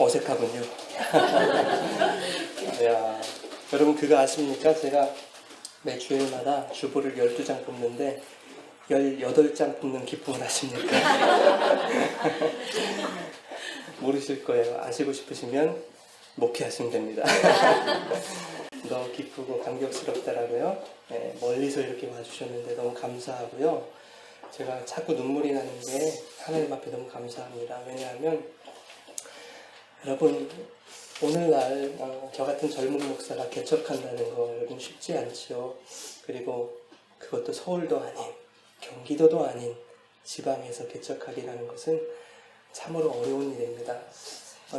어색하군요. 야, 여러분 그거 아십니까? 제가 매 주일마다 주보를 12장 뽑는데 18장 뽑는 기쁨을 아십니까? 모르실 거예요. 아시고 싶으시면 목회하시면 됩니다. 너무 기쁘고 감격스럽더라고요. 네, 멀리서 이렇게 와주셨는데 너무 감사하고요. 제가 자꾸 눈물이 나는 게 하나님 앞에 너무 감사합니다. 왜냐하면 여러분 오늘날 저 같은 젊은 목사가 개척한다는 거 여러분 쉽지 않죠. 그리고 그것도 서울도 아닌 경기도도 아닌 지방에서 개척하기라는 것은 참으로 어려운 일입니다.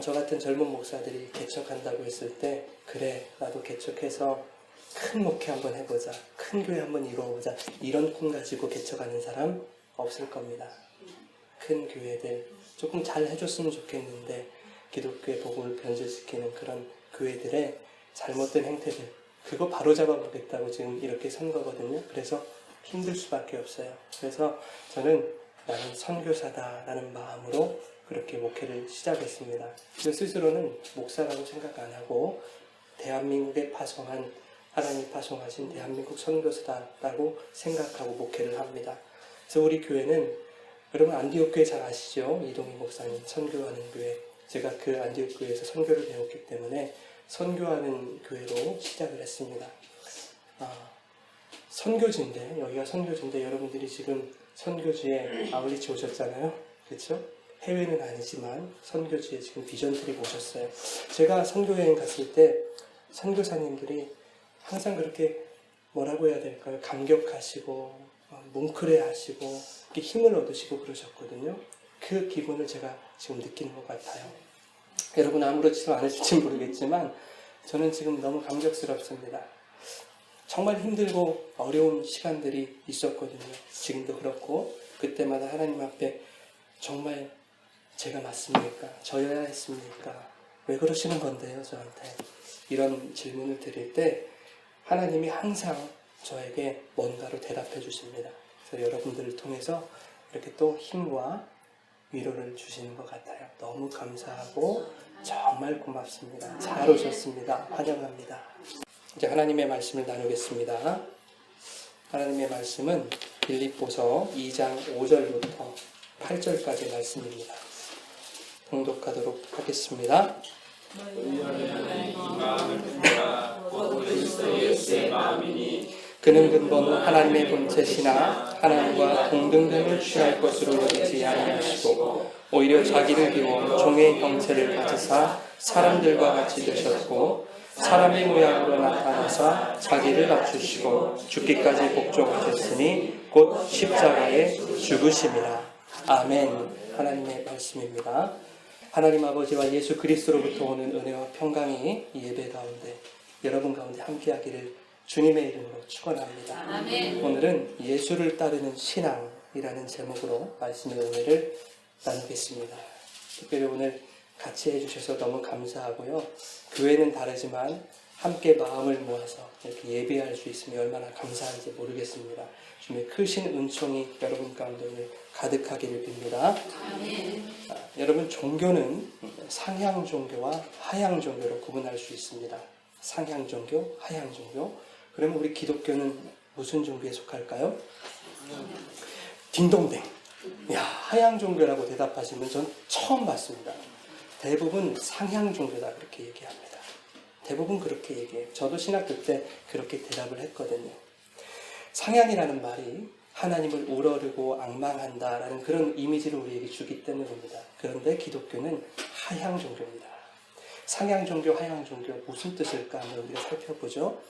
저 같은 젊은 목사들이 개척한다고 했을 때 그래 나도 개척해서 큰 목회 한번 해보자, 큰 교회 한번 이루어보자, 이런 꿈 가지고 개척하는 사람 없을 겁니다. 큰 교회들 조금 잘 해줬으면 좋겠는데 기독교의 복음을 변질시키는 그런 교회들의 잘못된 행태들, 그거 바로잡아 보겠다고 지금 이렇게 선 거거든요. 그래서 힘들 수밖에 없어요. 그래서 저는 나는 선교사다 라는 마음으로 그렇게 목회를 시작했습니다. 저 스스로는 목사라고 생각 안 하고 대한민국에 파송한, 하나님 파송하신 대한민국 선교사다라고 생각하고 목회를 합니다. 그래서 우리 교회는 여러분 안디옥 교회 잘 아시죠? 이동희 목사님 선교하는 교회. 제가 그 안디옥 교회에서 선교를 배웠기 때문에 선교하는 교회로 시작을 했습니다. 선교지인데, 여기가 선교지인데 여러분들이 지금 선교지에 아울리치 오셨잖아요. 그렇죠? 해외는 아니지만 선교지에 지금 비전트립 오셨어요. 제가 선교여행 갔을 때 선교사님들이 항상 그렇게 뭐라고 해야 될까요? 감격하시고 뭉클해하시고 이렇게 힘을 얻으시고 그러셨거든요. 그 기분을 제가 지금 느끼는 것 같아요. 여러분 아무렇지도 않으실지 모르겠지만 저는 지금 너무 감격스럽습니다. 정말 힘들고 어려운 시간들이 있었거든요. 지금도 그렇고 그때마다 하나님 앞에 정말 제가 맞습니까? 저여야 했습니까? 왜 그러시는 건데요, 저한테? 이런 질문을 드릴 때 하나님이 항상 저에게 뭔가로 대답해 주십니다. 그래서 여러분들을 통해서 이렇게 또 힘과 위로를 주시는 것 같아요. 너무 감사하고 정말 고맙습니다. 잘 오셨습니다. 환영합니다. 이제 하나님의 말씀을 나누겠습니다. 하나님의 말씀은 빌립보서 2장 5절부터 8절까지 말씀입니다. 봉독하도록 하겠습니다. 그는 근본은 하나님의 본체시나 하나님과 동등됨을 취할 것으로 여기지 아니하시고 오히려 자기를 비워 종의 형체를 가지사 사람들과 같이 되셨고 사람의 모양으로 나타나사 자기를 낮추시고 죽기까지 복종하셨으니 곧 십자가에 죽으심이라. 아멘. 하나님의 말씀입니다. 하나님 아버지와 예수 그리스도로부터 오는 은혜와 평강이 이 예배 가운데 여러분 가운데 함께하기를 주님의 이름으로 축원합니다. 아멘. 오늘은 예수를 따르는 신앙이라는 제목으로 말씀의 은혜를 나누겠습니다. 특별히 오늘 같이 해주셔서 너무 감사하고요. 교회는 다르지만 함께 마음을 모아서 이렇게 예배할 수 있으면 얼마나 감사한지 모르겠습니다. 주님의 크신 은총이 여러분 가운데 오늘 가득하기를 빕니다. 여러분 종교는 상향 종교와 하향 종교로 구분할 수 있습니다. 상향 종교, 하향 종교. 그러면 우리 기독교는 무슨 종교에 속할까요? 딩동댕. 야, 하향 종교라고 대답하시면 전 처음 봤습니다. 대부분 상향 종교다 그렇게 얘기합니다. 대부분 그렇게 얘기해요. 저도 신학교 때 그렇게 대답을 했거든요. 상향이라는 말이 하나님을 우러르고 앙망한다라는 그런 이미지를 우리에게 주기 때문입니다. 그런데 기독교는 하향 종교입니다. 상향 종교, 하향 종교 무슨 뜻일까 한번 우리가 살펴보죠.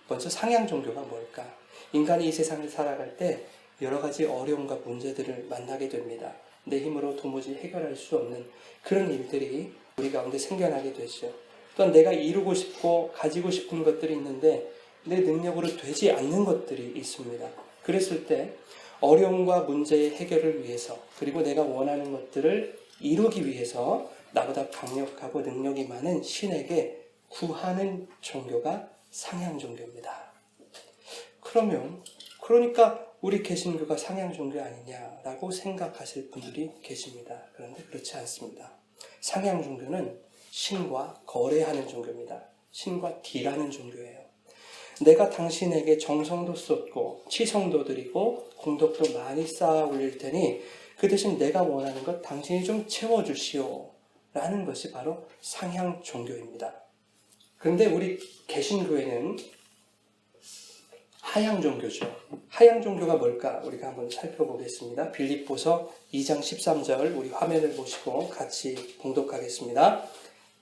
먼저 상향 종교가 뭘까? 인간이 이 세상을 살아갈 때 여러 가지 어려움과 문제들을 만나게 됩니다. 내 힘으로 도무지 해결할 수 없는 그런 일들이 우리 가운데 생겨나게 되죠. 또한 내가 이루고 싶고 가지고 싶은 것들이 있는데 내 능력으로 되지 않는 것들이 있습니다. 그랬을 때 어려움과 문제의 해결을 위해서 그리고 내가 원하는 것들을 이루기 위해서 나보다 강력하고 능력이 많은 신에게 구하는 종교가 상향 종교입니다. 그러니까 우리 개신교가 상향 종교 아니냐라고 생각하실 분들이 계십니다. 그런데 그렇지 않습니다. 상향 종교는 신과 거래하는 종교입니다. 신과 딜하는 종교예요. 내가 당신에게 정성도 쏟고 치성도 드리고 공덕도 많이 쌓아 올릴 테니 그 대신 내가 원하는 것 당신이 좀 채워주시오 라는 것이 바로 상향 종교입니다. 그런데 우리 개신교회는 하향 종교죠. 하향 종교가 뭘까? 우리가 한번 살펴보겠습니다. 빌립보서 2장 13절 우리 화면을 보시고 같이 봉독하겠습니다.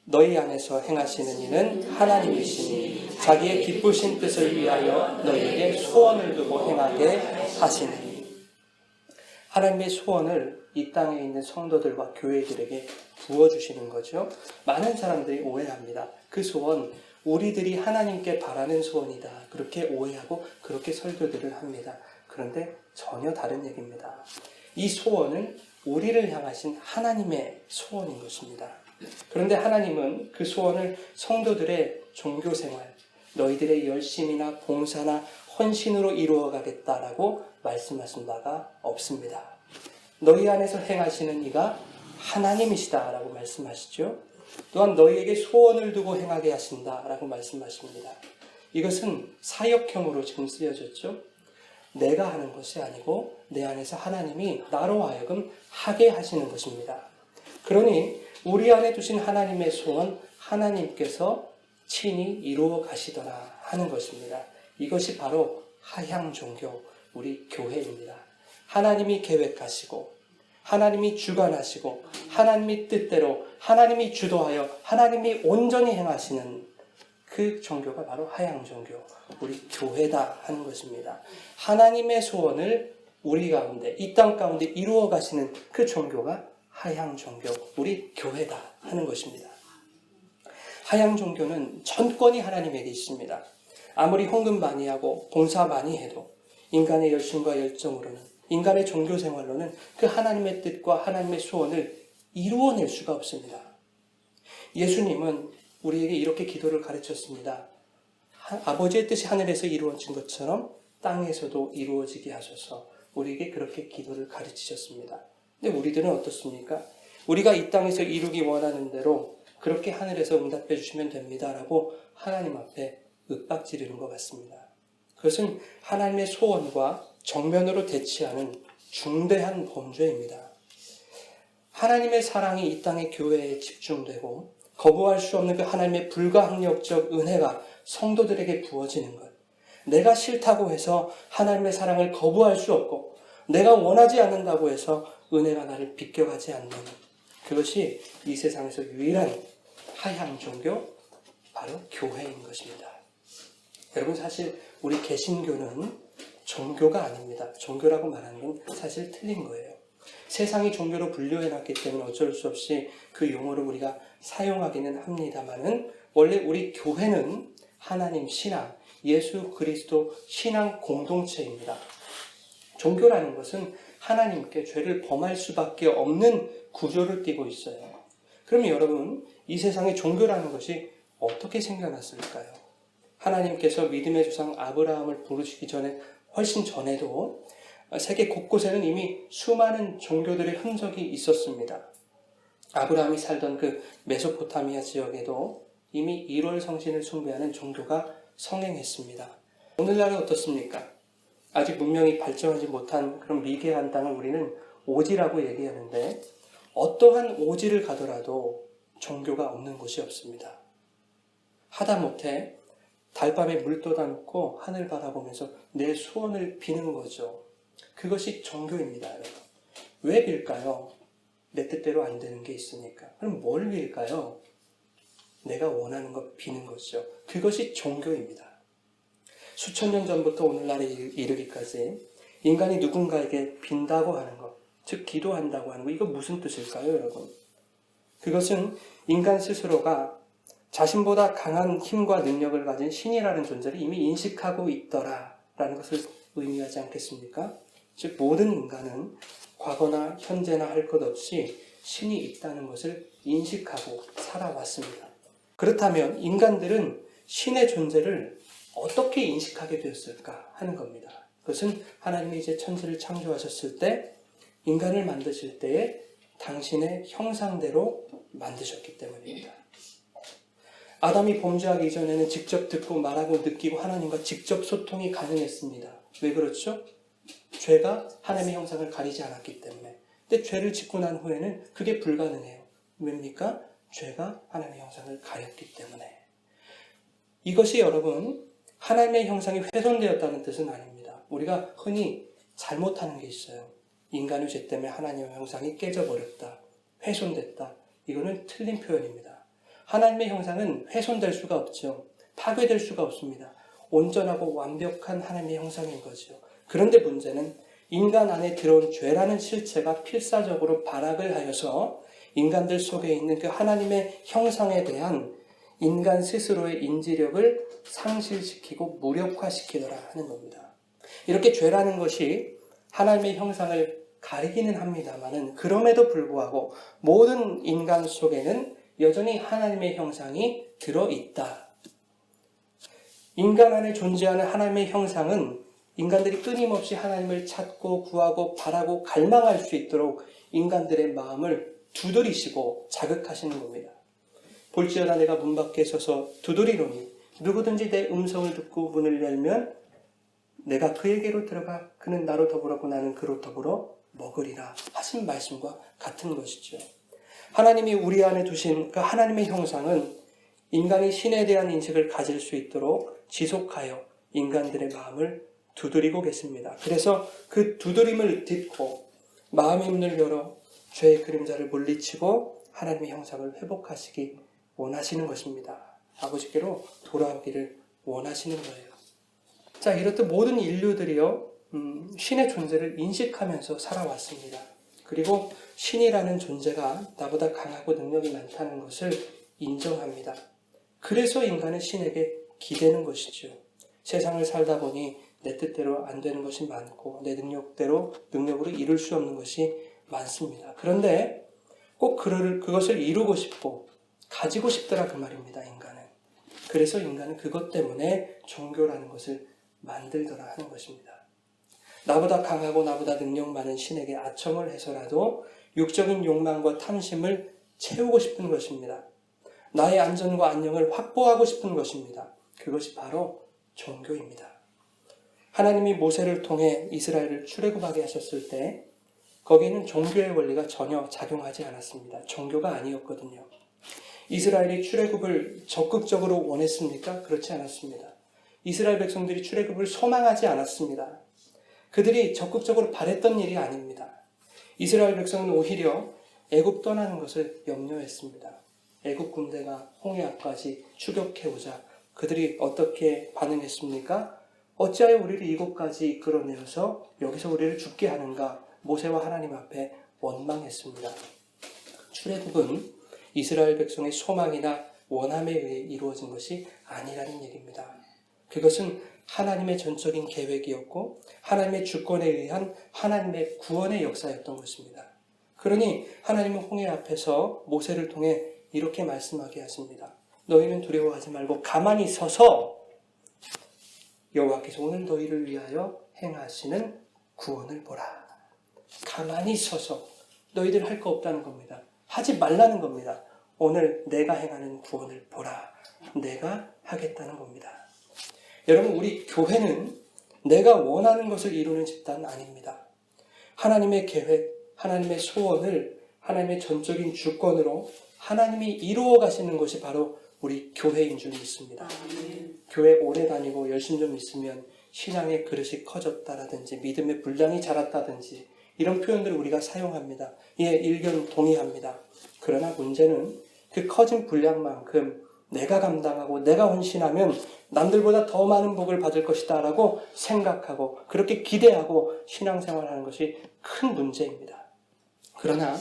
너희 안에서 행하시는 이는 하나님이시니 자기의 기쁘신 뜻을 위하여 너희에게 소원을 두고 행하게 하시니. 하나님의 소원을 이 땅에 있는 성도들과 교회들에게 부어주시는 거죠. 많은 사람들이 오해합니다. 그 소원, 우리들이 하나님께 바라는 소원이다. 그렇게 오해하고 그렇게 설교들을 합니다. 그런데 전혀 다른 얘기입니다. 이 소원은 우리를 향하신 하나님의 소원인 것입니다. 그런데 하나님은 그 소원을 성도들의 종교생활, 너희들의 열심이나 봉사나 헌신으로 이루어가겠다라고 말씀하신 바가 없습니다. 너희 안에서 행하시는 이가 하나님이시다라고 말씀하시죠. 또한 너희에게 소원을 두고 행하게 하신다라고 말씀하십니다. 이것은 사역형으로 지금 쓰여졌죠. 내가 하는 것이 아니고 내 안에서 하나님이 나로 하여금 하게 하시는 것입니다. 그러니 우리 안에 두신 하나님의 소원, 하나님께서 친히 이루어 가시더라 하는 것입니다. 이것이 바로 하향 종교, 우리 교회입니다. 하나님이 계획하시고 하나님이 주관하시고 하나님이 뜻대로 하나님이 주도하여 하나님이 온전히 행하시는 그 종교가 바로 하향 종교, 우리 교회다 하는 것입니다. 하나님의 소원을 우리 가운데, 이 땅 가운데 이루어 가시는 그 종교가 하향 종교, 우리 교회다 하는 것입니다. 하향 종교는 전권이 하나님에게 있습니다. 아무리 헌금 많이 하고 봉사 많이 해도 인간의 열심과 열정으로는, 인간의 종교 생활로는 그 하나님의 뜻과 하나님의 소원을 이루어낼 수가 없습니다. 예수님은 우리에게 이렇게 기도를 가르쳤습니다. 아버지의 뜻이 하늘에서 이루어진 것처럼 땅에서도 이루어지게 하소서. 우리에게 그렇게 기도를 가르치셨습니다. 근데 우리들은 어떻습니까? 우리가 이 땅에서 이루기 원하는 대로 그렇게 하늘에서 응답해 주시면 됩니다라고 하나님 앞에 윽박지르는 것 같습니다. 그것은 하나님의 소원과 정면으로 대치하는 중대한 범죄입니다. 하나님의 사랑이 이 땅의 교회에 집중되고 거부할 수 없는 그 하나님의 불가항력적 은혜가 성도들에게 부어지는 것. 내가 싫다고 해서 하나님의 사랑을 거부할 수 없고 내가 원하지 않는다고 해서 은혜가 나를 비껴가지 않는 그것이 이 세상에서 유일한 하향 종교, 바로 교회인 것입니다. 여러분, 사실 우리 개신교는 종교가 아닙니다. 종교라고 말하는 건 사실 틀린 거예요. 세상이 종교로 분류해놨기 때문에 어쩔 수 없이 그 용어를 우리가 사용하기는 합니다만은 원래 우리 교회는 하나님 신앙, 예수 그리스도 신앙 공동체입니다. 종교라는 것은 하나님께 죄를 범할 수밖에 없는 구조를 띠고 있어요. 그러면 여러분, 이 세상에 종교라는 것이 어떻게 생겨났을까요? 하나님께서 믿음의 조상 아브라함을 부르시기 전에 훨씬 전에도 세계 곳곳에는 이미 수많은 종교들의 흔적이 있었습니다. 아브라함이 살던 그 메소포타미아 지역에도 이미 일월 성신을 숭배하는 종교가 성행했습니다. 오늘날은 어떻습니까? 아직 문명이 발전하지 못한 그런 미개한 땅을 우리는 오지라고 얘기하는데 어떠한 오지를 가더라도 종교가 없는 곳이 없습니다. 하다못해 달밤에 물 떠다놓고 하늘 바라보면서 내 소원을 비는 거죠. 그것이 종교입니다, 여러분. 왜 빌까요? 내 뜻대로 안 되는 게 있으니까. 그럼 뭘 빌까요? 내가 원하는 것 비는 거죠. 그것이 종교입니다. 수천 년 전부터 오늘날에 이르기까지 인간이 누군가에게 빈다고 하는 것, 즉 기도한다고 하는 것, 이거 무슨 뜻일까요, 여러분? 그것은 인간 스스로가 자신보다 강한 힘과 능력을 가진 신이라는 존재를 이미 인식하고 있더라라는 것을 의미하지 않겠습니까? 즉 모든 인간은 과거나 현재나 할 것 없이 신이 있다는 것을 인식하고 살아왔습니다. 그렇다면 인간들은 신의 존재를 어떻게 인식하게 되었을까 하는 겁니다. 그것은 하나님이 이제 천지를 창조하셨을 때 인간을 만드실 때에 당신의 형상대로 만드셨기 때문입니다. 아담이 범죄하기 이전에는 직접 듣고 말하고 느끼고 하나님과 직접 소통이 가능했습니다. 왜 그렇죠? 죄가 하나님의 형상을 가리지 않았기 때문에. 근데 죄를 짓고 난 후에는 그게 불가능해요. 왜입니까? 죄가 하나님의 형상을 가렸기 때문에. 이것이 여러분 하나님의 형상이 훼손되었다는 뜻은 아닙니다. 우리가 흔히 잘못하는 게 있어요. 인간의 죄 때문에 하나님의 형상이 깨져버렸다. 훼손됐다. 이거는 틀린 표현입니다. 하나님의 형상은 훼손될 수가 없죠. 파괴될 수가 없습니다. 온전하고 완벽한 하나님의 형상인 거죠. 그런데 문제는 인간 안에 들어온 죄라는 실체가 필사적으로 발악을 하여서 인간들 속에 있는 그 하나님의 형상에 대한 인간 스스로의 인지력을 상실시키고 무력화시키더라 하는 겁니다. 이렇게 죄라는 것이 하나님의 형상을 가리기는 합니다만은 그럼에도 불구하고 모든 인간 속에는 여전히 하나님의 형상이 들어있다. 인간 안에 존재하는 하나님의 형상은 인간들이 끊임없이 하나님을 찾고 구하고 바라고 갈망할 수 있도록 인간들의 마음을 두드리시고 자극하시는 겁니다. 볼지어다 내가 문 밖에 서서 두드리노니 누구든지 내 음성을 듣고 문을 열면 내가 그에게로 들어가 그는 나로 더불었고 나는 그로 더불어 먹으리라 하신 말씀과 같은 것이죠. 하나님이 우리 안에 두신 그 하나님의 형상은 인간이 신에 대한 인식을 가질 수 있도록 지속하여 인간들의 마음을 두드리고 계십니다. 그래서 그 두드림을 듣고 마음의 문을 열어 죄의 그림자를 물리치고 하나님의 형상을 회복하시기 원하시는 것입니다. 아버지께로 돌아오기를 원하시는 거예요. 자, 이렇듯 모든 인류들이요 신의 존재를 인식하면서 살아왔습니다. 그리고 신이라는 존재가 나보다 강하고 능력이 많다는 것을 인정합니다. 그래서 인간은 신에게 기대는 것이죠. 세상을 살다 보니 내 뜻대로 안 되는 것이 많고 내 능력으로 이룰 수 없는 것이 많습니다. 그런데 꼭 그것을 이루고 싶고 가지고 싶더라 그 말입니다. 인간은. 그래서 인간은 그것 때문에 종교라는 것을 만들더라 하는 것입니다. 나보다 강하고 나보다 능력 많은 신에게 아첨을 해서라도 육적인 욕망과 탐심을 채우고 싶은 것입니다. 나의 안전과 안녕을 확보하고 싶은 것입니다. 그것이 바로 종교입니다. 하나님이 모세를 통해 이스라엘을 출애굽하게 하셨을 때 거기에는 종교의 원리가 전혀 작용하지 않았습니다. 종교가 아니었거든요. 이스라엘이 출애굽을 적극적으로 원했습니까? 그렇지 않았습니다. 이스라엘 백성들이 출애굽을 소망하지 않았습니다. 그들이 적극적으로 바랬던 일이 아닙니다. 이스라엘 백성은 오히려 애굽 떠나는 것을 염려했습니다. 애굽 군대가 홍해 앞까지 추격해오자 그들이 어떻게 반응했습니까? 어찌하여 우리를 이곳까지 이끌어내어서 여기서 우리를 죽게 하는가? 모세와 하나님 앞에 원망했습니다. 출애굽은 이스라엘 백성의 소망이나 원함에 의해 이루어진 것이 아니라는 얘기입니다. 그것은 하나님의 전적인 계획이었고 하나님의 주권에 의한 하나님의 구원의 역사였던 것입니다. 그러니 하나님은 홍해 앞에서 모세를 통해 이렇게 말씀하게 하십니다. 너희는 두려워하지 말고 가만히 서서 여호와께서 오늘 너희를 위하여 행하시는 구원을 보라. 가만히 서서 너희들 할 거 없다는 겁니다. 하지 말라는 겁니다. 오늘 내가 행하는 구원을 보라. 내가 하겠다는 겁니다. 여러분, 우리 교회는 내가 원하는 것을 이루는 집단 아닙니다. 하나님의 계획, 하나님의 소원을 하나님의 전적인 주권으로 하나님이 이루어 가시는 것이 바로 우리 교회인 줄 믿습니다. 교회 오래 다니고 열심 좀 있으면 신앙의 그릇이 커졌다라든지 믿음의 분량이 자랐다든지 이런 표현들을 우리가 사용합니다. 예, 일견 동의합니다. 그러나 문제는 그 커진 분량만큼 내가 감당하고 내가 헌신하면 남들보다 더 많은 복을 받을 것이다 라고 생각하고 그렇게 기대하고 신앙생활하는 것이 큰 문제입니다. 그러나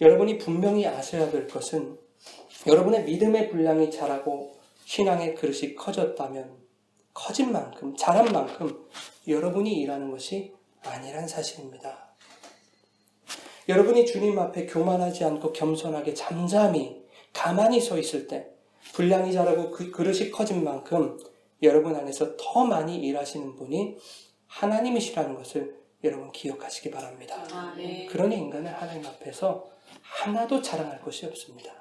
여러분이 분명히 아셔야 될 것은 여러분의 믿음의 분량이 자라고 신앙의 그릇이 커졌다면 커진 만큼, 자란 만큼 여러분이 일하는 것이 아니란 사실입니다. 여러분이 주님 앞에 교만하지 않고 겸손하게 잠잠히 가만히 서 있을 때 분량이 자라고 그 그릇이 커진 만큼 여러분 안에서 더 많이 일하시는 분이 하나님이시라는 것을 여러분 기억하시기 바랍니다. 그러니 인간은 하나님 앞에서 하나도 자랑할 것이 없습니다.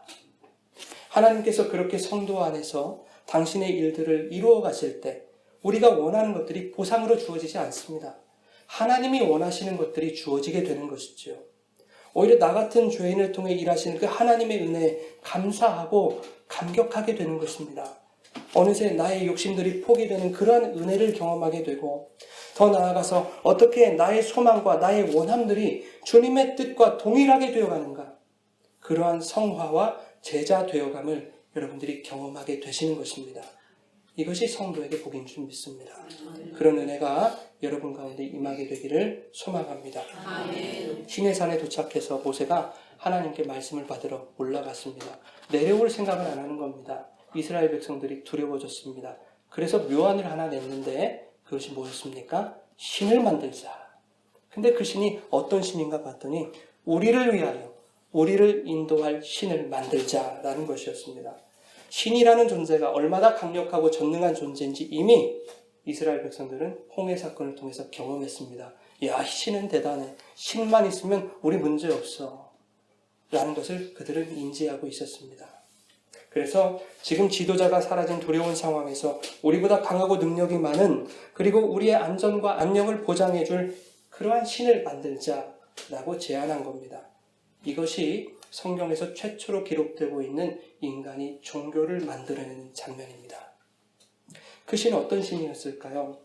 하나님께서 그렇게 성도 안에서 당신의 일들을 이루어 가실 때 우리가 원하는 것들이 보상으로 주어지지 않습니다. 하나님이 원하시는 것들이 주어지게 되는 것이지요. 오히려 나 같은 죄인을 통해 일하시는 그 하나님의 은혜에 감사하고 감격하게 되는 것입니다. 어느새 나의 욕심들이 포기되는 그러한 은혜를 경험하게 되고 더 나아가서 어떻게 나의 소망과 나의 원함들이 주님의 뜻과 동일하게 되어가는가, 그러한 성화와 제자 되어감을 여러분들이 경험하게 되시는 것입니다. 이것이 성도에게 복인 줄 믿습니다. 그런 은혜가 여러분 가운데 임하게 되기를 소망합니다. 시내산에 도착해서 모세가 하나님께 말씀을 받으러 올라갔습니다. 내려올 생각을 안 하는 겁니다. 이스라엘 백성들이 두려워졌습니다. 그래서 묘안을 하나 냈는데 그것이 뭐였습니까? 신을 만들자. 근데 그 신이 어떤 신인가 봤더니 우리를 위하여 우리를 인도할 신을 만들자라는 것이었습니다. 신이라는 존재가 얼마나 강력하고 전능한 존재인지 이미 이스라엘 백성들은 홍해 사건을 통해서 경험했습니다. 야, 신은 대단해. 신만 있으면 우리 문제 없어. 라는 것을 그들은 인지하고 있었습니다. 그래서 지금 지도자가 사라진 두려운 상황에서 우리보다 강하고 능력이 많은, 그리고 우리의 안전과 안녕을 보장해 줄 그러한 신을 만들자라고 제안한 겁니다. 이것이 성경에서 최초로 기록되고 있는 인간이 종교를 만들어내는 장면입니다. 그 신은 어떤 신이었을까요?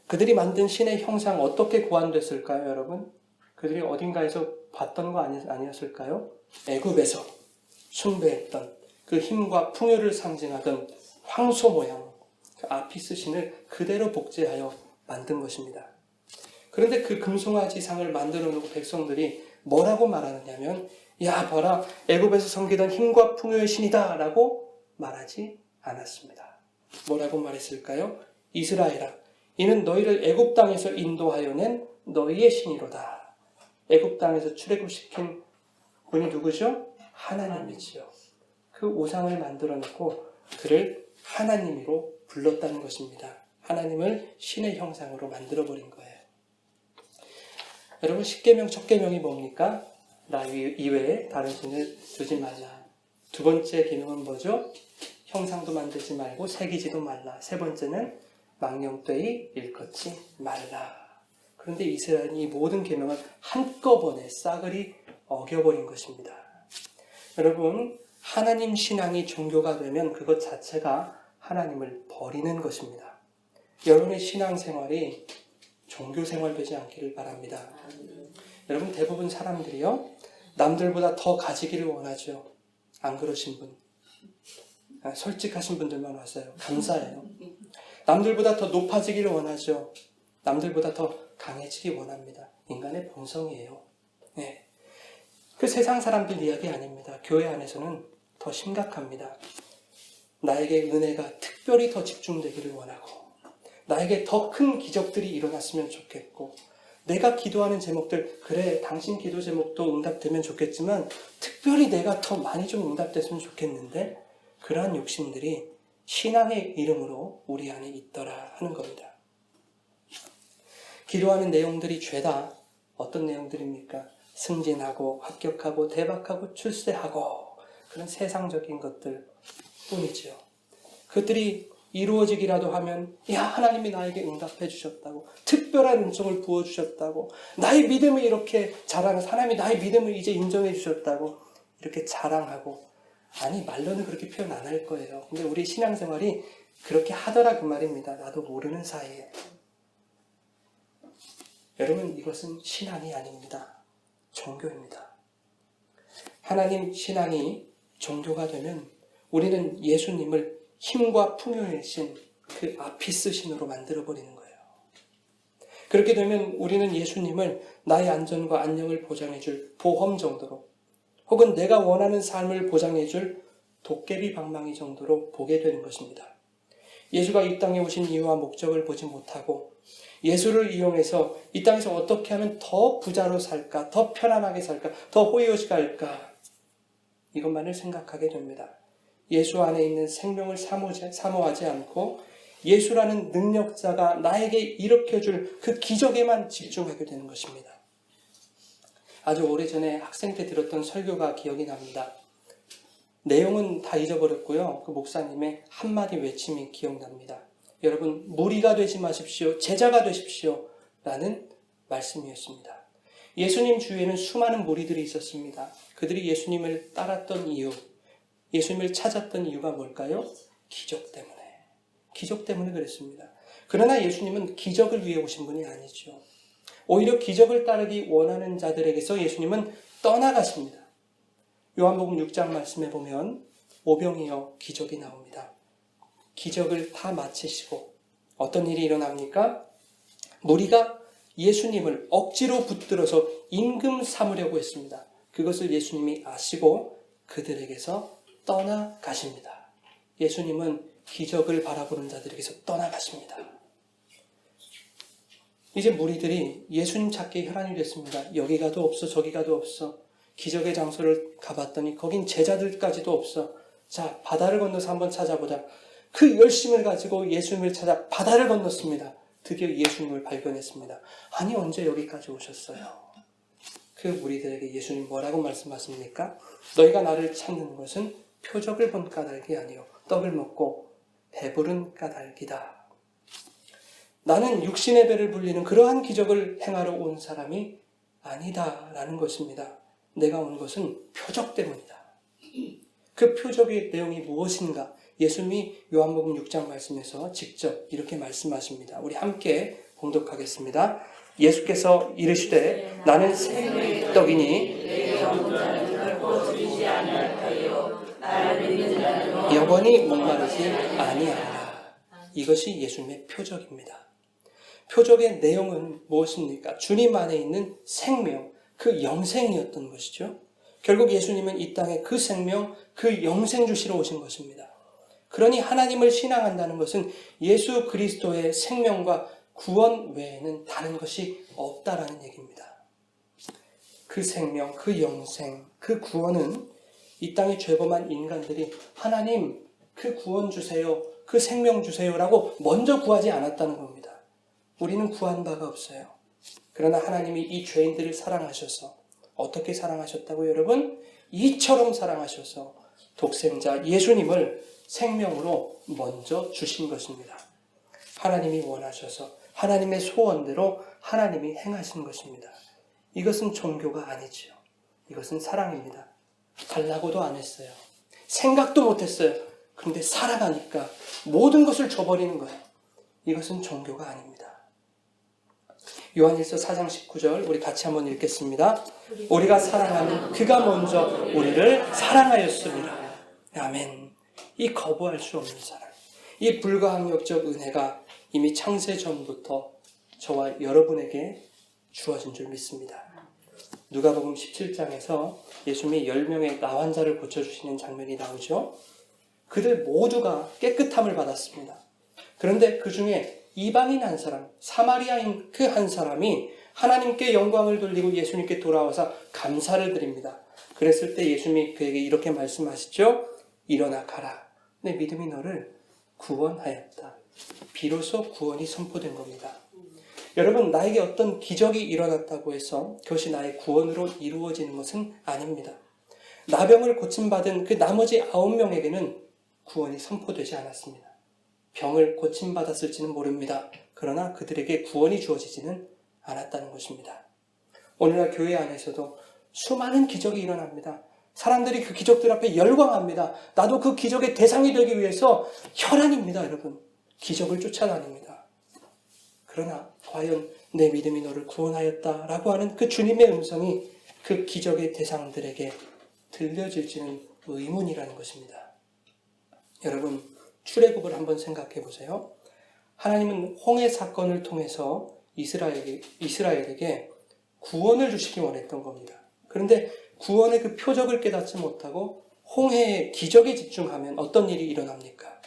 그들이 만든 신의 형상 어떻게 고안됐을까요, 여러분? 그들이 어딘가에서 봤던 거 아니었을까요? 애굽에서 숭배했던 그 힘과 풍요를 상징하던 황소 모양, 그 아피스 신을 그대로 복제하여 만든 것입니다. 그런데 그 금송아지상을 만들어 놓고 백성들이 뭐라고 말하느냐면, 야, 봐라, 애굽에서 섬기던 힘과 풍요의 신이다 라고 말하지 않았습니다. 뭐라고 말했을까요? 이스라엘아, 이는 너희를 애굽 땅에서 인도하여 낸 너희의 신이로다. 애굽 땅에서 출애굽시킨 분이 누구죠? 하나님이지요. 그 우상을 만들어 놓고 그를 하나님으로 불렀다는 것입니다. 하나님을 신의 형상으로 만들어 버린 거예요. 여러분, 10계명 첫 계명이 뭡니까? 나 이외에 다른 신을 두지 말라. 두 번째 계명은 뭐죠? 형상도 만들지 말고 새기지도 말라. 세 번째는 망령되이 일컫지 말라. 그런데 이스라엘은 이 모든 계명을 한꺼번에 싸그리 어겨버린 것입니다. 여러분, 하나님 신앙이 종교가 되면 그것 자체가 하나님을 버리는 것입니다. 여러분의 신앙생활이 종교생활 되지 않기를 바랍니다. 여러분, 대부분 사람들이요, 남들보다 더 가지기를 원하죠. 안 그러신 분? 솔직하신 분들만 왔어요. 감사해요. 남들보다 더 높아지기를 원하죠. 남들보다 더 강해지기 원합니다. 인간의 본성이에요. 네. 그 세상 사람들 이야기 아닙니다. 교회 안에서는 더 심각합니다. 나에게 은혜가 특별히 더 집중되기를 원하고, 나에게 더 큰 기적들이 일어났으면 좋겠고, 내가 기도하는 제목들, 그래, 당신 기도 제목도 응답되면 좋겠지만 특별히 내가 더 많이 좀 응답됐으면 좋겠는데, 그러한 욕심들이 신앙의 이름으로 우리 안에 있더라 하는 겁니다. 기도하는 내용들이 죄다. 어떤 내용들입니까? 승진하고 합격하고 대박하고 출세하고 그런 세상적인 것들 뿐이죠. 그것들이 이루어지기라도 하면, 야, 하나님이 나에게 응답해 주셨다고, 특별한 은총을 부어주셨다고, 나의 믿음을 이렇게 자랑해서 하나님이 나의 믿음을 이제 인정해 주셨다고 이렇게 자랑하고, 아니, 말로는 그렇게 표현 안 할 거예요. 근데 우리 신앙생활이 그렇게 하더라 그 말입니다. 나도 모르는 사이에. 여러분, 이것은 신앙이 아닙니다. 종교입니다. 하나님 신앙이 종교가 되면 우리는 예수님을 힘과 풍요의 신, 그 아피스 신으로 만들어버리는 거예요. 그렇게 되면 우리는 예수님을 나의 안전과 안녕을 보장해줄 보험 정도로, 혹은 내가 원하는 삶을 보장해줄 도깨비 방망이 정도로 보게 되는 것입니다. 예수가 이 땅에 오신 이유와 목적을 보지 못하고, 예수를 이용해서 이 땅에서 어떻게 하면 더 부자로 살까, 더 편안하게 살까, 더 호의호식가 할까, 이것만을 생각하게 됩니다. 예수 안에 있는 생명을 사모하지 않고 예수라는 능력자가 나에게 일으켜줄 그 기적에만 집중하게 되는 것입니다. 아주 오래전에 학생 때 들었던 설교가 기억이 납니다. 내용은 다 잊어버렸고요. 그 목사님의 한마디 외침이 기억납니다. 여러분, 무리가 되지 마십시오. 제자가 되십시오. 라는 말씀이었습니다. 예수님 주위에는 수많은 무리들이 있었습니다. 그들이 예수님을 따랐던 이유, 예수님을 찾았던 이유가 뭘까요? 기적 때문에. 기적 때문에 그랬습니다. 그러나 예수님은 기적을 위해 오신 분이 아니죠. 오히려 기적을 따르기 원하는 자들에게서 예수님은 떠나가십니다. 요한복음 6장 말씀에 보면 오병이어 기적이 나옵니다. 기적을 다 마치시고 어떤 일이 일어납니까? 무리가 예수님을 억지로 붙들어서 임금 삼으려고 했습니다. 그것을 예수님이 아시고 그들에게서 떠나가십니다. 예수님은 기적을 바라보는 자들에게서 떠나가십니다. 이제 무리들이 예수님 찾기에 혈안이 됐습니다. 여기 가도 없어, 저기 가도 없어. 기적의 장소를 가봤더니 거긴 제자들까지도 없어. 자, 바다를 건너서 한번 찾아보자. 그 열심을 가지고 예수님을 찾아 바다를 건넜습니다. 드디어 예수님을 발견했습니다. 아니, 언제 여기까지 오셨어요? 그 무리들에게 예수님 뭐라고 말씀하십니까? 너희가 나를 찾는 것은 표적을 본 까닭이 아니요 떡을 먹고 배부른 까닭이다. 나는 육신의 배를 불리는 그러한 기적을 행하러 온 사람이 아니다라는 것입니다. 내가 온 것은 표적 때문이다. 그 표적의 내용이 무엇인가? 예수님이 요한복음 6장 말씀에서 직접 이렇게 말씀하십니다. 우리 함께 봉독하겠습니다. 예수께서 이르시되 나는 생명의 떡이니 영원히 목마르지 아니하리라. 이것이 예수님의 표적입니다. 표적의 내용은 무엇입니까? 주님 안에 있는 생명, 그 영생이었던 것이죠. 결국 예수님은 이 땅에 그 생명, 그 영생 주시러 오신 것입니다. 그러니 하나님을 신앙한다는 것은 예수 그리스도의 생명과 구원 외에는 다른 것이 없다라는 얘기입니다. 그 생명, 그 영생, 그 구원은 이 땅에 죄범한 인간들이 하나님 그 구원 주세요, 그 생명 주세요라고 먼저 구하지 않았다는 겁니다. 우리는 구한 바가 없어요. 그러나 하나님이 이 죄인들을 사랑하셔서 어떻게 사랑하셨다고 여러분? 이처럼 사랑하셔서 독생자 예수님을 생명으로 먼저 주신 것입니다. 하나님이 원하셔서 하나님의 소원대로 하나님이 행하신 것입니다. 이것은 종교가 아니지요. 이것은 사랑입니다. 달라고도 안 했어요. 생각도 못했어요. 그런데 사랑하니까 모든 것을 줘버리는 거예요. 이것은 종교가 아닙니다. 요한일서 4장 19절 우리 같이 한번 읽겠습니다. 우리가 사랑하는 그가 먼저 우리를 사랑하였습니다. 아멘. 이 거부할 수 없는 사랑, 이 불가항력적 은혜가 이미 창세 전부터 저와 여러분에게 주어진 줄 믿습니다. 누가복음 17장에서 예수님이 10명의 나환자를 고쳐주시는 장면이 나오죠. 그들 모두가 깨끗함을 받았습니다. 그런데 그 중에 이방인 한 사람, 사마리아인 그 한 사람이 하나님께 영광을 돌리고 예수님께 돌아와서 감사를 드립니다. 그랬을 때 예수님이 그에게 이렇게 말씀하시죠. 일어나 가라. 내 믿음이 너를 구원하였다. 비로소 구원이 선포된 겁니다. 여러분, 나에게 어떤 기적이 일어났다고 해서 그것이 나의 구원으로 이루어지는 것은 아닙니다. 나병을 고침받은 그 나머지 9명에게는 구원이 선포되지 않았습니다. 병을 고침받았을지는 모릅니다. 그러나 그들에게 구원이 주어지지는 않았다는 것입니다. 오늘날 교회 안에서도 수많은 기적이 일어납니다. 사람들이 그 기적들 앞에 열광합니다. 나도 그 기적의 대상이 되기 위해서 혈안입니다, 여러분. 기적을 쫓아다닙니다. 그러나 과연 내 믿음이 너를 구원하였다라고 하는 그 주님의 음성이 그 기적의 대상들에게 들려질지는 의문이라는 것입니다. 여러분, 출애굽을 한번 생각해 보세요. 하나님은 홍해 사건을 통해서 이스라엘에게 구원을 주시기 원했던 겁니다. 그런데 구원의 그 표적을 깨닫지 못하고 홍해의 기적에 집중하면 어떤 일이 일어납니까?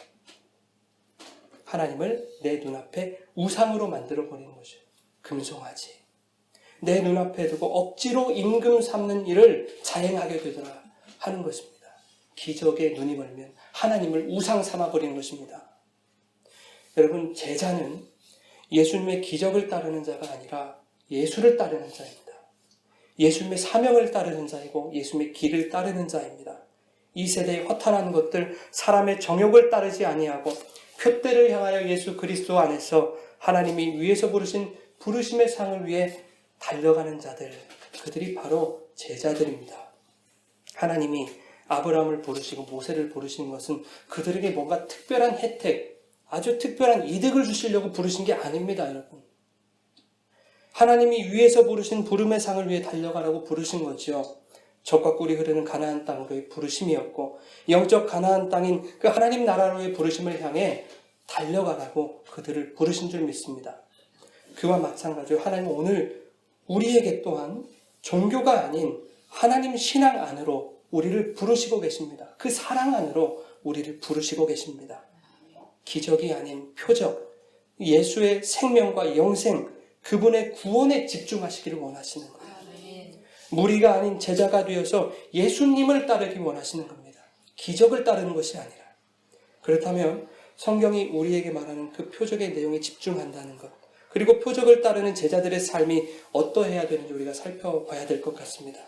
하나님을 내 눈앞에 우상으로 만들어버리는 것이에요. 금송아지. 내 눈앞에 두고 억지로 임금 삼는 일을 자행하게 되더라 하는 것입니다. 기적에 눈이 멀면 하나님을 우상 삼아버리는 것입니다. 여러분, 제자는 예수님의 기적을 따르는 자가 아니라 예수를 따르는 자입니다. 예수님의 사명을 따르는 자이고 예수님의 길을 따르는 자입니다. 이 세대의 허탄한 것들, 사람의 정욕을 따르지 아니하고 표대를 향하여 예수 그리스도 안에서 하나님이 위에서 부르신 부르심의 상을 위해 달려가는 자들, 그들이 바로 제자들입니다. 하나님이 아브라함을 부르시고 모세를 부르신 것은 그들에게 뭔가 특별한 혜택, 아주 특별한 이득을 주시려고 부르신 게 아닙니다, 여러분. 하나님이 위에서 부르신 부름의 상을 위해 달려가라고 부르신 거지요. 젖과 꿀이 흐르는 가나안 땅으로의 부르심이었고, 영적 가나안 땅인 그 하나님 나라로의 부르심을 향해 달려가라고 그들을 부르신 줄 믿습니다. 그와 마찬가지로 하나님은 오늘 우리에게 또한 종교가 아닌 하나님 신앙 안으로 우리를 부르시고 계십니다. 그 사랑 안으로 우리를 부르시고 계십니다. 기적이 아닌 표적, 예수의 생명과 영생, 그분의 구원에 집중하시기를 원하시는 거예요. 무리가 아닌 제자가 되어서 예수님을 따르기 원하시는 겁니다. 기적을 따르는 것이 아니라. 그렇다면 성경이 우리에게 말하는 그 표적의 내용에 집중한다는 것, 그리고 표적을 따르는 제자들의 삶이 어떠해야 되는지 우리가 살펴봐야 될 것 같습니다.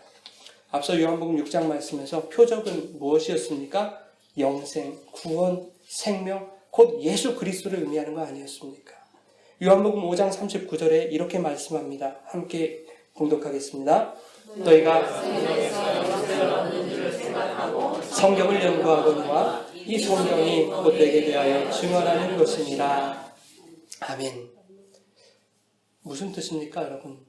앞서 요한복음 6장 말씀에서 표적은 무엇이었습니까? 영생, 구원, 생명, 곧 예수 그리스도를 의미하는 거 아니었습니까? 요한복음 5장 39절에 이렇게 말씀합니다. 함께 봉독하겠습니다. 너희가 성경을 연구하거니와 이 성경이 곧 내게 대하여 증언하는 것이니라. 아멘. 무슨 뜻입니까, 여러분?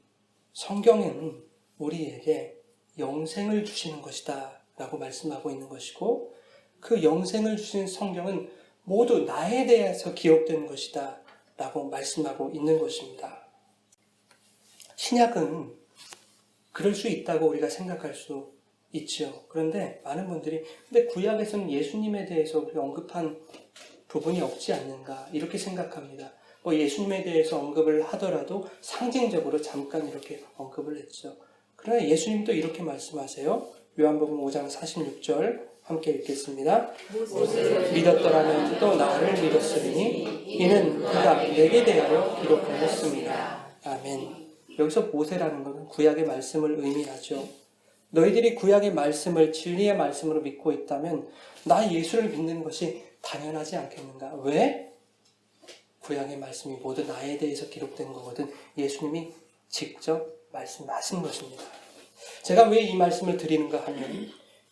성경은 우리에게 영생을 주시는 것이다 라고 말씀하고 있는 것이고, 그 영생을 주신 성경은 모두 나에 대해서 기록된 것이다 라고 말씀하고 있는 것입니다. 신약은 그럴 수 있다고 우리가 생각할 수 있죠. 그런데 많은 분들이 근데 구약에서는 예수님에 대해서 우리가 언급한 부분이 없지 않는가 이렇게 생각합니다. 예수님에 대해서 언급을 하더라도 상징적으로 잠깐 이렇게 언급을 했죠. 그러나 예수님도 이렇게 말씀하세요. 요한복음 5장 46절 함께 읽겠습니다. 믿었더라면 또 나를 믿었으니 이는 그가 내게 대하여 기록하였습니다. 아멘. 여기서 모세라는 것은 구약의 말씀을 의미하죠. 너희들이 구약의 말씀을 진리의 말씀으로 믿고 있다면 나 예수를 믿는 것이 당연하지 않겠는가? 왜? 구약의 말씀이 모두 나에 대해서 기록된 거거든 예수님이 직접 말씀하신 것입니다. 제가 왜 이 말씀을 드리는가 하면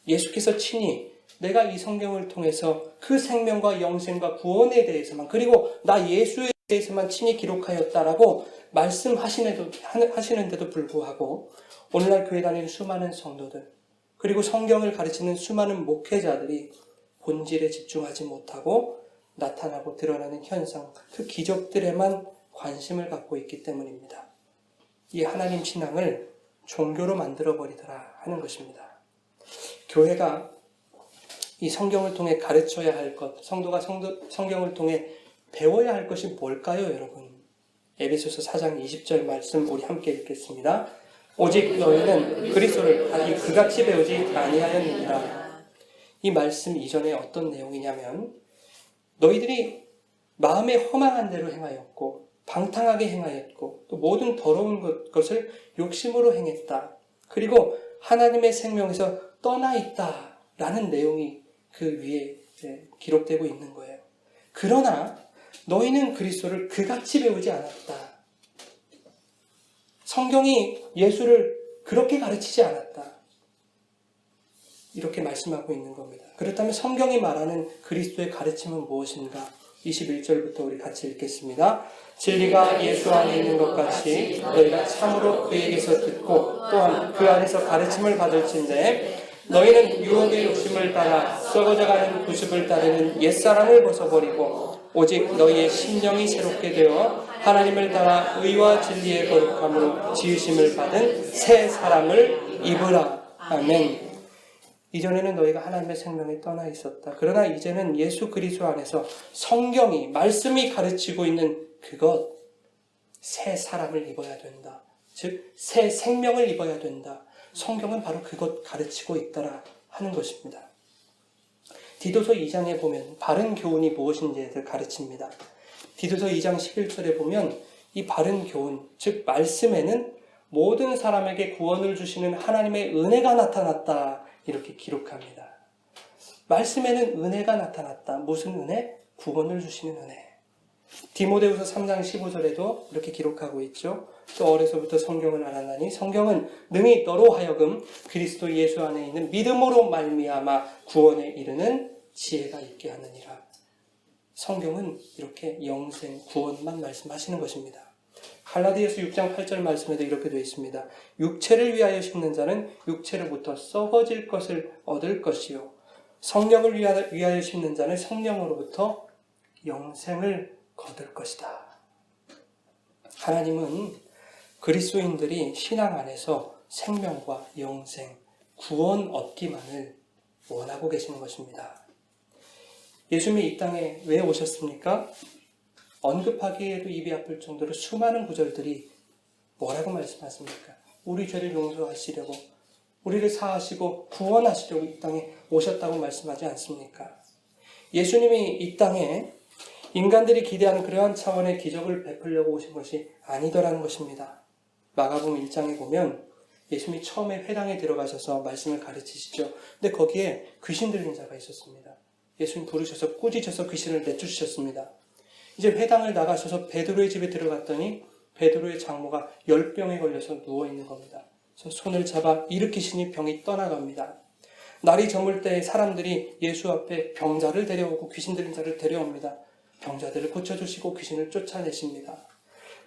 예수께서 친히 내가 이 성경을 통해서 그 생명과 영생과 구원에 대해서만 그리고 나 예수에 대해서만 친히 기록하였다라고 말씀하시는데도 불구하고 오늘날 교회 다니는 수많은 성도들 그리고 성경을 가르치는 수많은 목회자들이 본질에 집중하지 못하고 나타나고 드러나는 현상, 그 기적들에만 관심을 갖고 있기 때문입니다. 이 하나님 신앙을 종교로 만들어버리더라 하는 것입니다. 교회가 이 성경을 통해 가르쳐야 할 것, 성도가 성경을 통해 배워야 할 것이 뭘까요, 여러분? 에베소서 4장 20절 말씀 우리 함께 읽겠습니다. 오직 너희는 그리스도를 그같이 배우지 아니하였느니라. 이 말씀 이전에 어떤 내용이냐면 너희들이 마음에 허망한 대로 행하였고 방탕하게 행하였고 또 모든 더러운 것을 욕심으로 행했다. 그리고 하나님의 생명에서 떠나 있다 라는 내용이 그 위에 기록되고 있는 거예요. 그러나 너희는 그리스도를 그같이 배우지 않았다. 성경이 예수를 그렇게 가르치지 않았다. 이렇게 말씀하고 있는 겁니다. 그렇다면 성경이 말하는 그리스도의 가르침은 무엇인가? 21절부터 우리 같이 읽겠습니다. 진리가 예수 안에 있는 것 같이 너희가 참으로 그에게서 듣고 또한 그 안에서 가르침을 받을진대 너희는 유혹의 욕심을 따라 썩어져가는 구습을 따르는 옛사람을 벗어버리고 오직 너희의 심령이 새롭게 되어 하나님을 따라 의와 진리의 거룩함으로 지으심을 받은 새 사람을 입으라. 아멘. 이전에는 너희가 하나님의 생명에 떠나 있었다. 그러나 이제는 예수 그리스도 안에서 성경이 말씀이 가르치고 있는 그것 새 사람을 입어야 된다. 즉 새 생명을 입어야 된다. 성경은 바로 그것 가르치고 있더라 하는 것입니다. 디도서 2장에 보면 바른 교훈이 무엇인지를 가르칩니다. 디도서 2장 11절에 보면 이 바른 교훈, 즉 말씀에는 모든 사람에게 구원을 주시는 하나님의 은혜가 나타났다 이렇게 기록합니다. 말씀에는 은혜가 나타났다. 무슨 은혜? 구원을 주시는 은혜. 디모데후서 3장 15절에도 이렇게 기록하고 있죠. 또 어려서부터 성경을 알았나니 성경은 능히 너로 하여금 그리스도 예수 안에 있는 믿음으로 말미암아 구원에 이르는 지혜가 있게 하느니라. 성경은 이렇게 영생, 구원만 말씀하시는 것입니다. 갈라디아서 6장 8절 말씀에도 이렇게 되어 있습니다. 육체를 위하여 심는 자는 육체로부터 썩어질 것을 얻을 것이요 성령을 위하여 심는 자는 성령으로부터 영생을 거둘 것이다. 하나님은 그리스도인들이 신앙 안에서 생명과 영생, 구원 얻기만을 원하고 계시는 것입니다. 예수님이 이 땅에 왜 오셨습니까? 언급하기에도 입이 아플 정도로 수많은 구절들이 뭐라고 말씀하십니까? 우리 죄를 용서하시려고, 우리를 사하시고 구원하시려고 이 땅에 오셨다고 말씀하지 않습니까? 예수님이 이 땅에 인간들이 기대하는 그러한 차원의 기적을 베풀려고 오신 것이 아니더라는 것입니다. 마가복음 1장에 보면 예수님이 처음에 회당에 들어가셔서 말씀을 가르치시죠. 근데 거기에 귀신 들린 자가 있었습니다. 예수님 부르셔서 꾸짖으셔서 귀신을 내쫓으셨습니다. 이제 회당을 나가셔서 베드로의 집에 들어갔더니 베드로의 장모가 열병에 걸려서 누워있는 겁니다. 그래서 손을 잡아 일으키시니 병이 떠나갑니다. 날이 저물 때 사람들이 예수 앞에 병자를 데려오고 귀신 들린 자를 데려옵니다. 병자들을 고쳐주시고 귀신을 쫓아내십니다.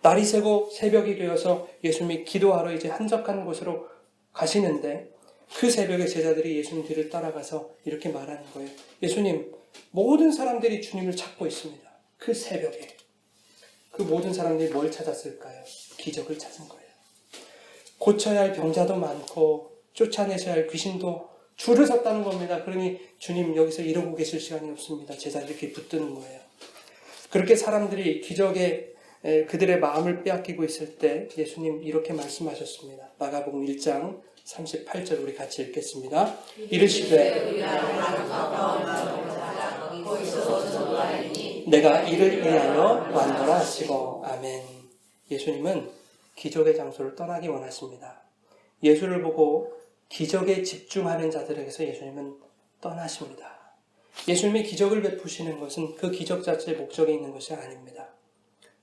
날이 새고 새벽이 되어서 예수님이 기도하러 이제 한적한 곳으로 가시는데 그 새벽에 제자들이 예수님 뒤를 따라가서 이렇게 말하는 거예요. 예수님, 모든 사람들이 주님을 찾고 있습니다. 그 새벽에. 그 모든 사람들이 뭘 찾았을까요? 기적을 찾은 거예요. 고쳐야 할 병자도 많고 쫓아내셔야 할 귀신도 줄을 섰다는 겁니다. 그러니 주님 여기서 이러고 계실 시간이 없습니다. 제자들이 이렇게 붙드는 거예요. 그렇게 사람들이 기적에 그들의 마음을 빼앗기고 있을 때 예수님 이렇게 말씀하셨습니다. 마가복음 1장 38절 우리 같이 읽겠습니다. 이르시되 내가 이를 위하여 왔노라 하시고 아멘. 예수님은 기적의 장소를 떠나기 원하십니다. 예수를 보고 기적에 집중하는 자들에게서 예수님은 떠나십니다. 예수님이 기적을 베푸시는 것은 그 기적 자체의 목적이 있는 것이 아닙니다.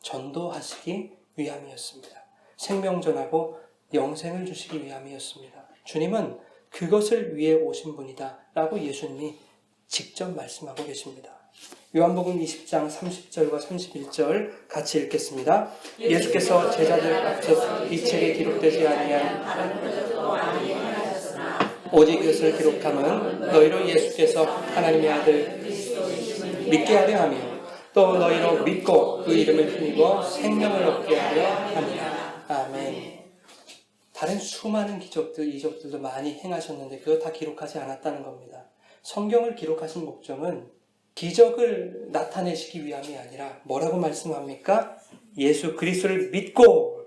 전도하시기 위함이었습니다. 생명 전하고 영생을 주시기 위함이었습니다. 주님은 그것을 위해 오신 분이다 라고 예수님이 직접 말씀하고 계십니다. 요한복음 20장 30절과 31절 같이 읽겠습니다. 예수께서 제자들 앞에서 이 책에 기록되지 아니한 오직 이것을 기록함은 너희로 예수께서 하나님의 아들 믿게 하려 하며 또 너희로 믿고 그 이름을 힘입어 생명을 얻게 하려 함이라. 아멘. 다른 수많은 기적들, 이적들도 많이 행하셨는데 그거 다 기록하지 않았다는 겁니다. 성경을 기록하신 목적은 기적을 나타내시기 위함이 아니라 뭐라고 말씀합니까? 예수 그리스도를 믿고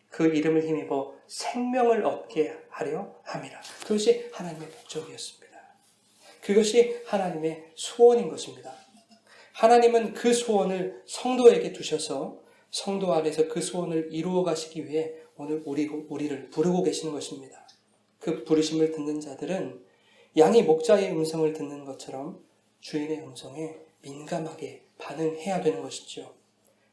그 이름을 힘입어 생명을 얻게 하려 함이라. 그것이 하나님의 목적이었습니다. 그것이 하나님의 소원인 것입니다. 하나님은 그 소원을 성도에게 두셔서 성도 안에서 그 소원을 이루어 가시기 위해 오늘 우리를 부르고 계시는 것입니다. 그 부르심을 듣는 자들은 양이 목자의 음성을 듣는 것처럼 주인의 음성에 민감하게 반응해야 되는 것이죠.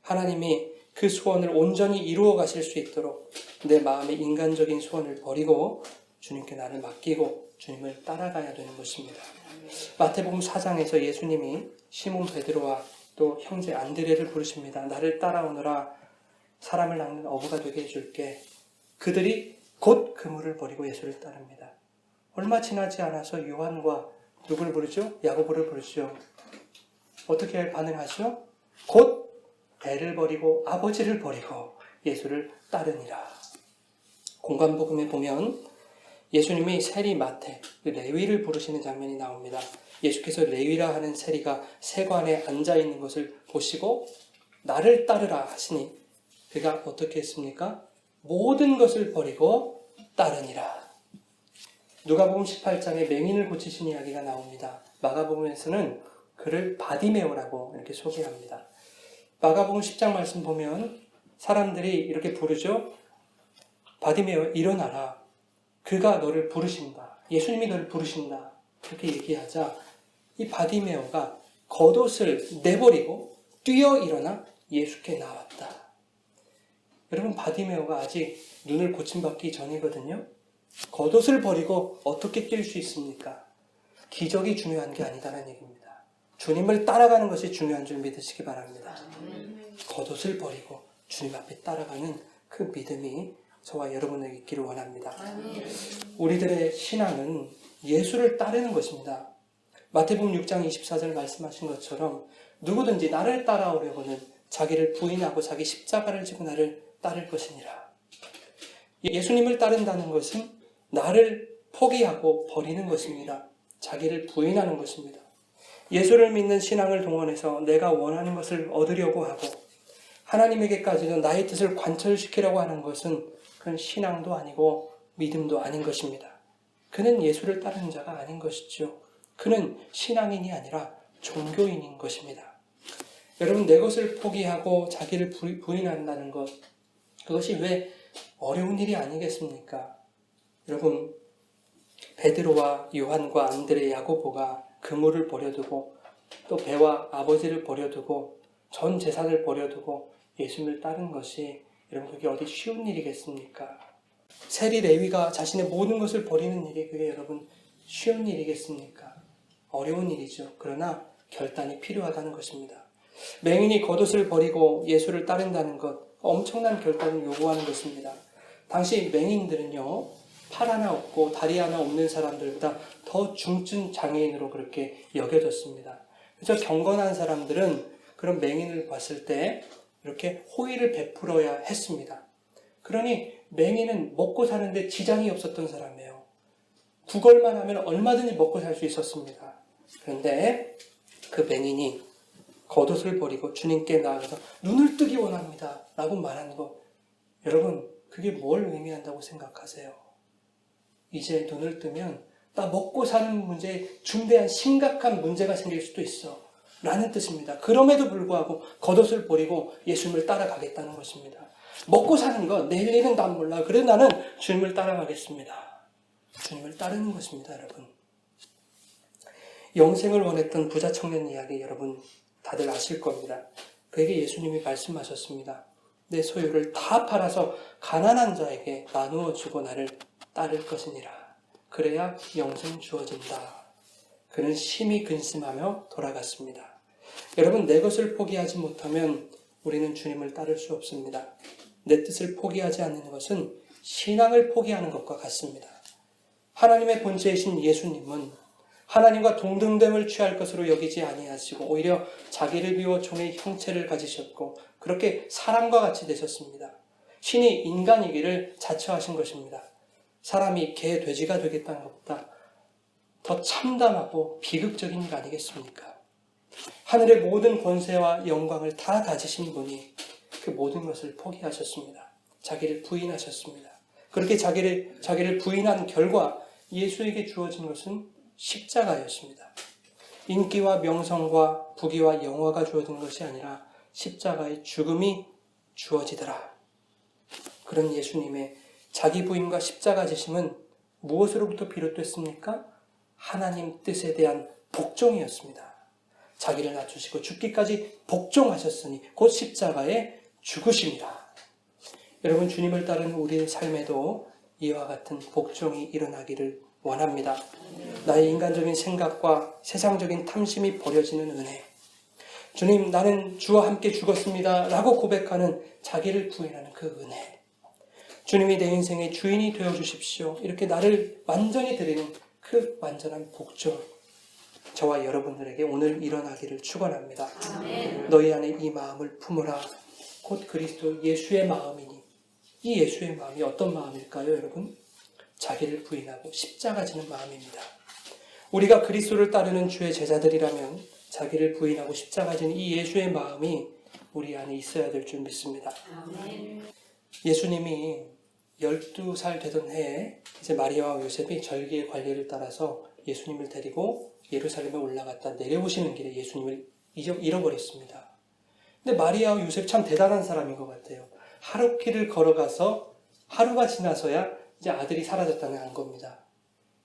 하나님이 그 소원을 온전히 이루어 가실 수 있도록 내 마음의 인간적인 소원을 버리고 주님께 나를 맡기고 주님을 따라가야 되는 것입니다. 마태복음 4장에서 예수님이 시몬 베드로와 또 형제 안드레를 부르십니다. 나를 따라오너라. 사람을 낚는 어부가 되게 해줄게. 그들이 곧 그물을 버리고 예수를 따릅니다. 얼마 지나지 않아서 요한과 누구를 부르죠? 야고보를 부르죠. 어떻게 반응하죠? 곧 배를 버리고 아버지를 버리고 예수를 따르니라. 공관복음에 보면 예수님이 세리 마태, 레위를 부르시는 장면이 나옵니다. 예수께서 레위라 하는 세리가 세관에 앉아있는 것을 보시고 나를 따르라 하시니 그가 어떻게 했습니까? 모든 것을 버리고 따르니라. 누가복음 18장에 맹인을 고치신 이야기가 나옵니다. 마가복음에서는 그를 바디메오라고 이렇게 소개합니다. 마가복음 10장 말씀 보면 사람들이 이렇게 부르죠. 바디메오 일어나라. 그가 너를 부르신다. 예수님이 너를 부르신다. 그렇게 얘기하자 이 바디메오가 겉옷을 내버리고 뛰어 일어나 예수께 나왔다. 여러분, 바디메오가 아직 눈을 고침받기 전이거든요. 겉옷을 버리고 어떻게 뛸 수 있습니까? 기적이 중요한 게 아니다라는 얘기입니다. 주님을 따라가는 것이 중요한 줄 믿으시기 바랍니다. 겉옷을 버리고 주님 앞에 따라가는 그 믿음이 저와 여러분에게 있기를 원합니다. 우리들의 신앙은 예수를 따르는 것입니다. 마태복음 6장 24절 말씀하신 것처럼 누구든지 나를 따라오려고는 자기를 부인하고 자기 십자가를 지고 나를 따를 것이니라. 예수님을 따른다는 것은 나를 포기하고 버리는 것입니다. 자기를 부인하는 것입니다. 예수를 믿는 신앙을 동원해서 내가 원하는 것을 얻으려고 하고 하나님에게까지도 나의 뜻을 관철시키려고 하는 것은 그건 신앙도 아니고 믿음도 아닌 것입니다. 그는 예수를 따르는 자가 아닌 것이죠. 그는 신앙인이 아니라 종교인인 것입니다. 여러분, 내 것을 포기하고 자기를 부인한다는 것, 그것이 왜 어려운 일이 아니겠습니까? 여러분, 베드로와 요한과 안드레, 야고보가 그물을 버려두고 또 배와 아버지를 버려두고 전 재산을 버려두고 예수님을 따른 것이, 여러분, 그게 어디 쉬운 일이겠습니까? 세리 레위가 자신의 모든 것을 버리는 일이 그게 여러분 쉬운 일이겠습니까? 어려운 일이죠. 그러나 결단이 필요하다는 것입니다. 맹인이 겉옷을 버리고 예수를 따른다는 것, 엄청난 결단을 요구하는 것입니다. 당시 맹인들은요, 팔 하나 없고 다리 하나 없는 사람들보다 더 중증 장애인으로 그렇게 여겨졌습니다. 그래서 경건한 사람들은 그런 맹인을 봤을 때 이렇게 호의를 베풀어야 했습니다. 그러니 맹인은 먹고 사는데 지장이 없었던 사람이에요. 구걸만 하면 얼마든지 먹고 살 수 있었습니다. 그런데 그 맹인이 겉옷을 버리고 주님께 나아가서 눈을 뜨기 원합니다 라고 말하는 것, 여러분, 그게 뭘 의미한다고 생각하세요? 이제 눈을 뜨면 나 먹고 사는 문제에 중대한 심각한 문제가 생길 수도 있어 라는 뜻입니다. 그럼에도 불구하고 겉옷을 버리고 예수님을 따라가겠다는 것입니다. 먹고 사는 거 내일 일은 난 몰라. 그래도 나는 주님을 따라가겠습니다. 주님을 따르는 것입니다. 여러분, 영생을 원했던 부자 청년 이야기 여러분 다들 아실 겁니다. 그에게 예수님이 말씀하셨습니다. 내 소유를 다 팔아서 가난한 자에게 나누어 주고 나를 따를 것이니라. 그래야 영생 주어진다. 그는 심히 근심하며 돌아갔습니다. 여러분, 내 것을 포기하지 못하면 우리는 주님을 따를 수 없습니다. 내 뜻을 포기하지 않는 것은 신앙을 포기하는 것과 같습니다. 하나님의 본체이신 예수님은 하나님과 동등됨을 취할 것으로 여기지 아니하시고 오히려 자기를 비워 종의 형체를 가지셨고 그렇게 사람과 같이 되셨습니다. 신이 인간이기를 자처하신 것입니다. 사람이 개, 돼지가 되겠다는 것보다 더 참담하고 비극적인 일 아니겠습니까? 하늘의 모든 권세와 영광을 다 가지신 분이 그 모든 것을 포기하셨습니다. 자기를 부인하셨습니다. 그렇게 자기를 부인한 결과 예수에게 주어진 것은 십자가였습니다. 인기와 명성과 부귀와 영화가 주어진 것이 아니라 십자가의 죽음이 주어지더라. 그런 예수님의 자기 부인과 십자가 지심은 무엇으로부터 비롯됐습니까? 하나님 뜻에 대한 복종이었습니다. 자기를 낮추시고 죽기까지 복종하셨으니 곧 십자가의 죽으심이라. 여러분, 주님을 따르는 우리의 삶에도 이와 같은 복종이 일어나기를 원합니다. 나의 인간적인 생각과 세상적인 탐심이 버려지는 은혜. 주님, 나는 주와 함께 죽었습니다 라고 고백하는 자기를 부인하는 그 은혜. 주님이 내 인생의 주인이 되어주십시오. 이렇게 나를 완전히 드리는 그 완전한 복종. 저와 여러분들에게 오늘 일어나기를 축원합니다. 너희 안에 이 마음을 품으라. 곧 그리스도 예수의 마음이니. 이 예수의 마음이 어떤 마음일까요, 여러분? 자기를 부인하고 십자가 지는 마음입니다. 우리가 그리스도를 따르는 주의 제자들이라면 자기를 부인하고 십자가 지는 이 예수의 마음이 우리 안에 있어야 될 줄 믿습니다. 예수님이 12살 되던 해에 이제 마리아와 요셉이 절기의 관례를 따라서 예수님을 데리고 예루살렘에 올라갔다 내려오시는 길에 예수님을 잃어버렸습니다. 근데 마리아와 요셉 참 대단한 사람인 것 같아요. 하루길을 걸어가서 하루가 지나서야 이제 아들이 사라졌다는 겁니다.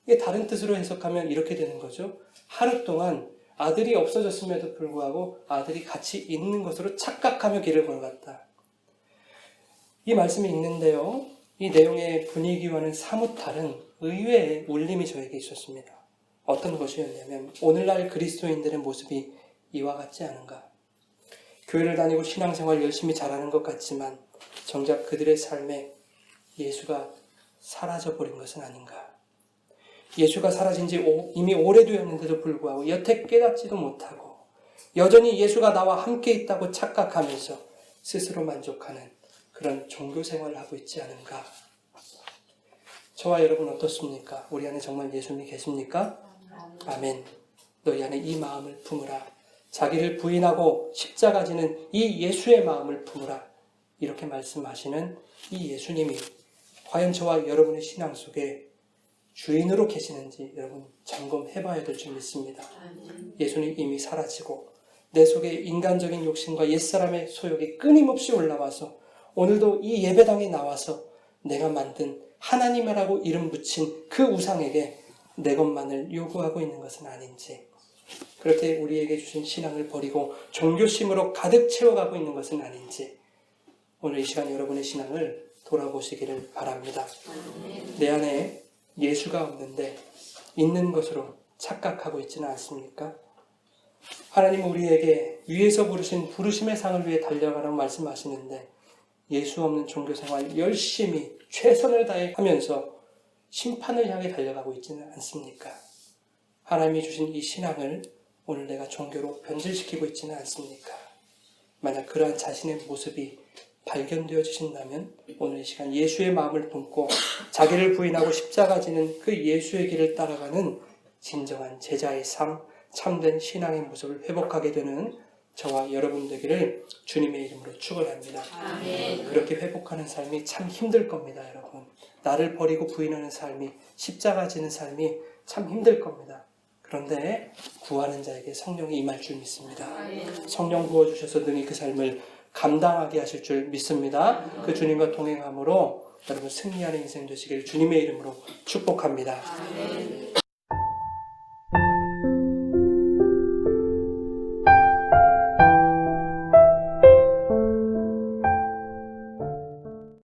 이게 다른 뜻으로 해석하면 이렇게 되는 거죠. 하루 동안 아들이 없어졌음에도 불구하고 아들이 같이 있는 것으로 착각하며 길을 걸어갔다. 이 말씀이 있는데요. 이 내용의 분위기와는 사뭇 다른 의외의 울림이 저에게 있었습니다. 어떤 것이었냐면 오늘날 그리스도인들의 모습이 이와 같지 않은가. 교회를 다니고 신앙생활 열심히 잘하는 것 같지만 정작 그들의 삶에 예수가 사라져버린 것은 아닌가. 예수가 사라진 지 이미 오래되었는데도 불구하고 여태 깨닫지도 못하고 여전히 예수가 나와 함께 있다고 착각하면서 스스로 만족하는 그런 종교생활을 하고 있지 않은가. 저와 여러분 어떻습니까? 우리 안에 정말 예수님이 계십니까? 아멘. 너희 안에 이 마음을 품으라. 자기를 부인하고 십자가 지는 이 예수의 마음을 품으라. 이렇게 말씀하시는 이 예수님이 과연 저와 여러분의 신앙 속에 주인으로 계시는지 여러분 점검해봐야 될 줄 믿습니다. 예수님 이미 사라지고 내 속에 인간적인 욕심과 옛사람의 소욕이 끊임없이 올라와서 오늘도 이 예배당에 나와서 내가 만든 하나님이라고 이름 붙인 그 우상에게 내 것만을 요구하고 있는 것은 아닌지, 그렇게 우리에게 주신 신앙을 버리고 종교심으로 가득 채워가고 있는 것은 아닌지 오늘 이 시간 여러분의 신앙을 돌아보시기를 바랍니다. 내 안에 예수가 없는데 있는 것으로 착각하고 있지는 않습니까? 하나님은 우리에게 위에서 부르신 부르심의 상을 위해 달려가라고 말씀하시는데 예수 없는 종교생활 열심히 최선을 다해 하면서 심판을 향해 달려가고 있지는 않습니까? 하나님이 주신 이 신앙을 오늘 내가 종교로 변질시키고 있지는 않습니까? 만약 그러한 자신의 모습이 발견되어지신다면 오늘 이 시간 예수의 마음을 품고 자기를 부인하고 십자가 지는 그 예수의 길을 따라가는 진정한 제자의 삶, 참된 신앙의 모습을 회복하게 되는 저와 여러분 되기를 주님의 이름으로 축원합니다. 아멘. 그렇게 회복하는 삶이 참 힘들 겁니다, 여러분. 나를 버리고 부인하는 삶이, 십자가 지는 삶이 참 힘들 겁니다. 그런데 구하는 자에게 성령이 임할 줄 믿습니다. 아멘. 성령 부어주셔서 능히 그 삶을 감당하게 하실 줄 믿습니다. 그 주님과 동행함으로 여러분 승리하는 인생 되시길 주님의 이름으로 축복합니다. 아멘.